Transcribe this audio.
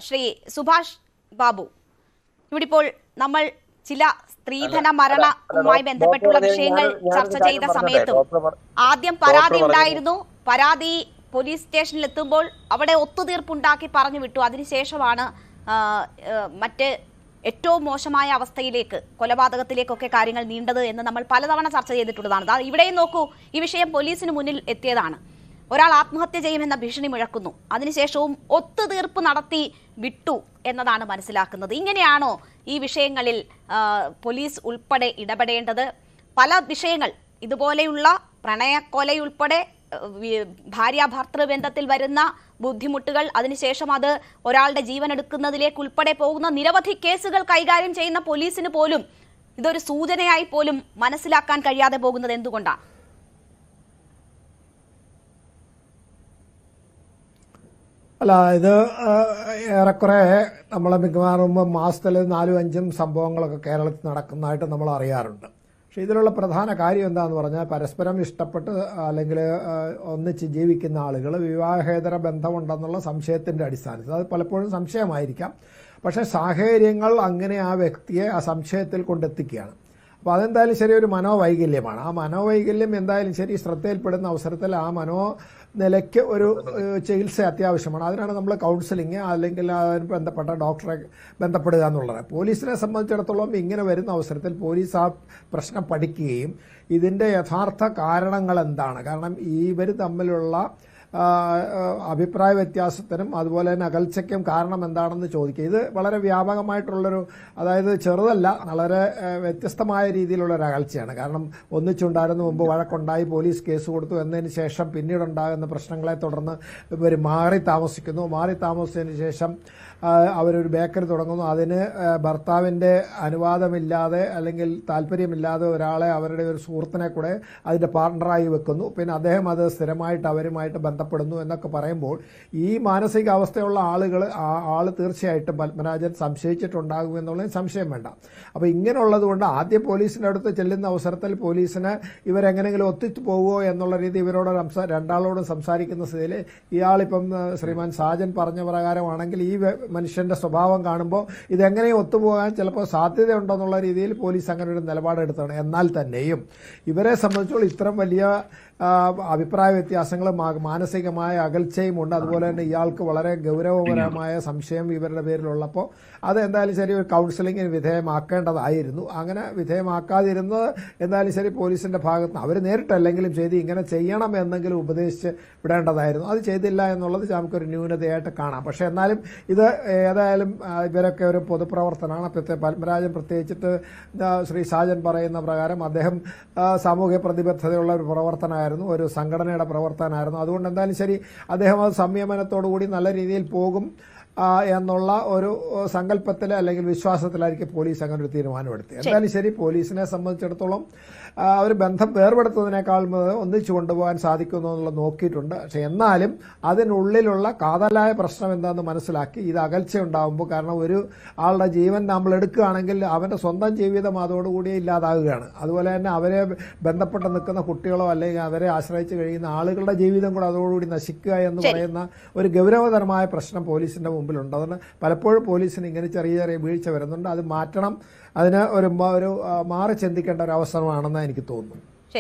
ശ്രീ സുഭാഷ് ബാബു, ഇവിടെ ഇപ്പോൾ നമ്മൾ ചില സ്ത്രീധന മരണവുമായി ബന്ധപ്പെട്ടുള്ള വിഷയങ്ങൾ ചർച്ച ചെയ്ത സമയത്തും ആദ്യം പരാതി ഉണ്ടായിരുന്നു. പരാതി പോലീസ് സ്റ്റേഷനിൽ എത്തുമ്പോൾ അവിടെ ഒത്തുതീർപ്പുണ്ടാക്കി പറഞ്ഞു വിട്ടു. അതിനുശേഷമാണ് മറ്റ് ഏറ്റവും മോശമായ അവസ്ഥയിലേക്ക്, കൊലപാതകത്തിലേക്കൊക്കെ കാര്യങ്ങൾ നീണ്ടത് എന്ന് നമ്മൾ പലതവണ ചർച്ച ചെയ്തിട്ടുള്ളതാണ്. ഇവിടെയും നോക്കൂ, ഈ വിഷയം പോലീസിന് മുന്നിൽ എത്തിയതാണ്. ഒരാൾ ആത്മഹത്യ ചെയ്യുമെന്ന ഭീഷണി മുഴക്കുന്നു, അതിനുശേഷവും ഒത്തുതീർപ്പ് നടത്തി വിട്ടു എന്നതാണ് മനസ്സിലാക്കുന്നത്. ഇങ്ങനെയാണോ ഈ വിഷയങ്ങളിൽ പോലീസ് ഉൾപ്പെടെ ഇടപെടേണ്ടത്? പല വിഷയങ്ങൾ ഇതുപോലെയുള്ള പ്രണയക്കൊലയുൾപ്പെടെ ഭാര്യാഭർത്തൃ ബന്ധത്തിൽ വരുന്ന ബുദ്ധിമുട്ടുകൾ, അതിനുശേഷം അത് ഒരാളുടെ ജീവൻ എടുക്കുന്നതിലേക്ക് ഉൾപ്പെടെ പോകുന്ന നിരവധി കേസുകൾ കൈകാര്യം ചെയ്യുന്ന പോലീസിന് പോലും ഇതൊരു സൂചനയായി പോലും മനസ്സിലാക്കാൻ കഴിയാതെ പോകുന്നത് എന്തുകൊണ്ടാണ്? അല്ല, ഇത് ഏറെക്കുറെ നമ്മളെ മിക്കവാറും മാസത്തിൽ 4-5 സംഭവങ്ങളൊക്കെ കേരളത്തിൽ നടക്കുന്നതായിട്ട് നമ്മൾ അറിയാറുണ്ട്. പക്ഷെ ഇതിലുള്ള പ്രധാന കാര്യം എന്താണെന്ന് പറഞ്ഞാൽ, പരസ്പരം ഇഷ്ടപ്പെട്ട് അല്ലെങ്കിൽ ഒന്നിച്ച് ജീവിക്കുന്ന ആളുകൾ വിവാഹേതര ബന്ധമുണ്ടെന്നുള്ള സംശയത്തിൻ്റെ അടിസ്ഥാനത്തിൽ, അത് പലപ്പോഴും സംശയമായിരിക്കാം, പക്ഷേ സാഹചര്യങ്ങൾ അങ്ങനെ ആ വ്യക്തിയെ ആ സംശയത്തിൽ കൊണ്ടെത്തിക്കുകയാണ്. അപ്പോൾ അതെന്തായാലും ശരി, ഒരു മനോവൈകല്യമാണ്. ആ മനോവൈകല്യം എന്തായാലും ശരി ശ്രദ്ധയിൽപ്പെടുന്ന അവസരത്തിൽ ആ നിലയ്ക്ക് ഒരു ചികിത്സ അത്യാവശ്യമാണ്. അതിനാണ് നമ്മൾ കൗൺസിലിങ് അല്ലെങ്കിൽ അതിന് ബന്ധപ്പെട്ട ഡോക്ടറെ ബന്ധപ്പെടുക എന്നുള്ളത്. പോലീസിനെ സംബന്ധിച്ചിടത്തോളം ഇങ്ങനെ വരുന്ന അവസരത്തിൽ പോലീസ് ആ പ്രശ്നം പഠിക്കുകയും ഇതിൻ്റെ യഥാർത്ഥ കാരണങ്ങൾ എന്താണ്, കാരണം ഇവർ തമ്മിലുള്ള അഭിപ്രായ വ്യത്യാസത്തിനും അതുപോലെ തന്നെ അകൽച്ചയ്ക്കും കാരണം എന്താണെന്ന് ചോദിക്കുക. ഇത് വളരെ വ്യാപകമായിട്ടുള്ളൊരു, അതായത് ചെറുതല്ല, വളരെ വ്യത്യസ്തമായ രീതിയിലുള്ള ഒരു അകൽച്ചയാണ്. കാരണം ഒന്നിച്ചുണ്ടായിരുന്ന മുമ്പ് വഴക്കുണ്ടായി, പോലീസ് കേസ് കൊടുത്തു എന്നതിന് ശേഷം പിന്നീടുണ്ടാകുന്ന പ്രശ്നങ്ങളെ തുടർന്ന് ഇവർ മാറി താമസിച്ചതിന് ശേഷം അവരൊരു ബേക്കറി തുടങ്ങുന്നു. അതിന് ഭർത്താവിൻ്റെ അനുവാദമില്ലാതെ അല്ലെങ്കിൽ താല്പര്യമില്ലാതെ ഒരാളെ, അവരുടെ ഒരു സുഹൃത്തിനെ കൂടെ അതിൻ്റെ പാർട്ണറായി വെക്കുന്നു. പിന്നെ അദ്ദേഹം അത് സ്ഥിരമായിട്ട് അവരുമായിട്ട് ബന്ധപ്പെടുന്നു എന്നൊക്കെ പറയുമ്പോൾ ഈ മാനസികാവസ്ഥയുള്ള ആൾ തീർച്ചയായിട്ടും പത്മരാജൻ സംശയിച്ചിട്ടുണ്ടാകുമെന്നുള്ളതിന് സംശയം വേണ്ട. അപ്പോൾ ഇങ്ങനെയുള്ളത് കൊണ്ട് ആദ്യം പോലീസിൻ്റെ അടുത്ത് ചെല്ലുന്ന അവസരത്തിൽ പോലീസിന് ഇവരെങ്ങനെങ്കിലും ഒത്തിച്ചു പോകുമോ എന്നുള്ള രീതി ഇവരോട് രണ്ടാളോടും സംസാരിക്കുന്ന സ്ഥിതിയിൽ ഇയാളിപ്പം ശ്രീമാൻ സാജൻ പറഞ്ഞ പ്രകാരമാണെങ്കിൽ ഈ മനുഷ്യന്റെ സ്വഭാവം കാണുമ്പോൾ ഇതെങ്ങനെയും ഒത്തുപോകാൻ ചിലപ്പോൾ സാധ്യതയുണ്ടെന്നുള്ള രീതിയിൽ പോലീസ് അങ്ങനെ ഒരു നിലപാടെടുത്താണ്. എന്നാൽ തന്നെയും ഇവരെ സംബന്ധിച്ചോളം ഇത്തരം വലിയ അഭിപ്രായ വ്യത്യാസങ്ങളും മാനസികമായ അകൽച്ചയും ഉണ്ട്. അതുപോലെ തന്നെ ഇയാൾക്ക് വളരെ ഗൗരവപരമായ സംശയം ഇവരുടെ പേരിലുള്ളപ്പോൾ അത് എന്തായാലും ശരി ഒരു കൗൺസിലിങ്ങിന് വിധേയമാക്കേണ്ടതായിരുന്നു. അങ്ങനെ വിധേയമാക്കാതിരുന്നത് എന്തായാലും ശരി പോലീസിന്റെ ഭാഗത്ത് നിന്ന് അവർ നേരിട്ടല്ലെങ്കിലും ചെയ്ത് ഇങ്ങനെ ചെയ്യണം എന്നെങ്കിലും ഉപദേശിച്ച് വിടേണ്ടതായിരുന്നു. അത് ചെയ്തില്ല എന്നുള്ളത് നമുക്കൊരു ന്യൂനതയായിട്ട് കാണാം. പക്ഷെ എന്നാലും ഇത് ഏതായാലും ഇവരൊക്കെ ഒരു പൊതുപ്രവർത്തനമാണ്. പത്മരാജൻ പ്രത്യേകിച്ചിട്ട് ശ്രീ സാജൻ പറയുന്ന പ്രകാരം അദ്ദേഹം സാമൂഹ്യ പ്രതിബദ്ധതയുള്ള ഒരു പ്രവർത്തനമായിരുന്നു, ഒരു സംഘടനയുടെ പ്രവർത്തനമായിരുന്നു. അതുകൊണ്ട് എന്തായാലും ശരി അദ്ദേഹം അത് സംയമനത്തോടു കൂടി നല്ല രീതിയിൽ പോകും എന്നുള്ള ഒരു സങ്കല്പത്തിൽ അല്ലെങ്കിൽ വിശ്വാസത്തിലായിരിക്കും പോലീസ് അങ്ങനെ ഒരു തീരുമാനമെടുത്തത്. എന്തായാലും ശരി, പോലീസിനെ സംബന്ധിച്ചിടത്തോളം അവർ ബന്ധം വേർപെടുത്തുന്നതിനേക്കാൾ ഒന്നിച്ചു കൊണ്ടുപോകാൻ സാധിക്കുന്നു എന്നുള്ളത് നോക്കിയിട്ടുണ്ട്. പക്ഷെ എന്നാലും അതിനുള്ളിലുള്ള കാതലായ പ്രശ്നം എന്താണെന്ന് മനസ്സിലാക്കി ഇത് അകൽച്ച ഉണ്ടാകുമ്പോൾ, കാരണം ഒരു ആളുടെ ജീവൻ നമ്മൾ എടുക്കുകയാണെങ്കിൽ അവൻ്റെ സ്വന്തം ജീവിതം അതോടുകൂടി ഇല്ലാതാകുകയാണ്. അതുപോലെ തന്നെ അവരെ ബന്ധപ്പെട്ട് നിൽക്കുന്ന കുട്ടികളോ അല്ലെങ്കിൽ അവരെ ആശ്രയിച്ച് കഴിയുന്ന ആളുകളുടെ ജീവിതം കൂടെ അതോടുകൂടി നശിക്കുക എന്ന് പറയുന്ന ഒരു ഗൗരവതരമായ പ്രശ്നം പോലീസിന്റെ മുമ്പിലുണ്ട്. അതുകൊണ്ട് പലപ്പോഴും പോലീസിന് ഇങ്ങനെ ചെറിയ ചെറിയ വീഴ്ച വരുന്നുണ്ട്. അത് മാറ്റണം, അതിന് ഒരു മാറി ചിന്തിക്കേണ്ട ഒരു അവസരമാണെന്ന് എനിക്ക് തോന്നുന്നു.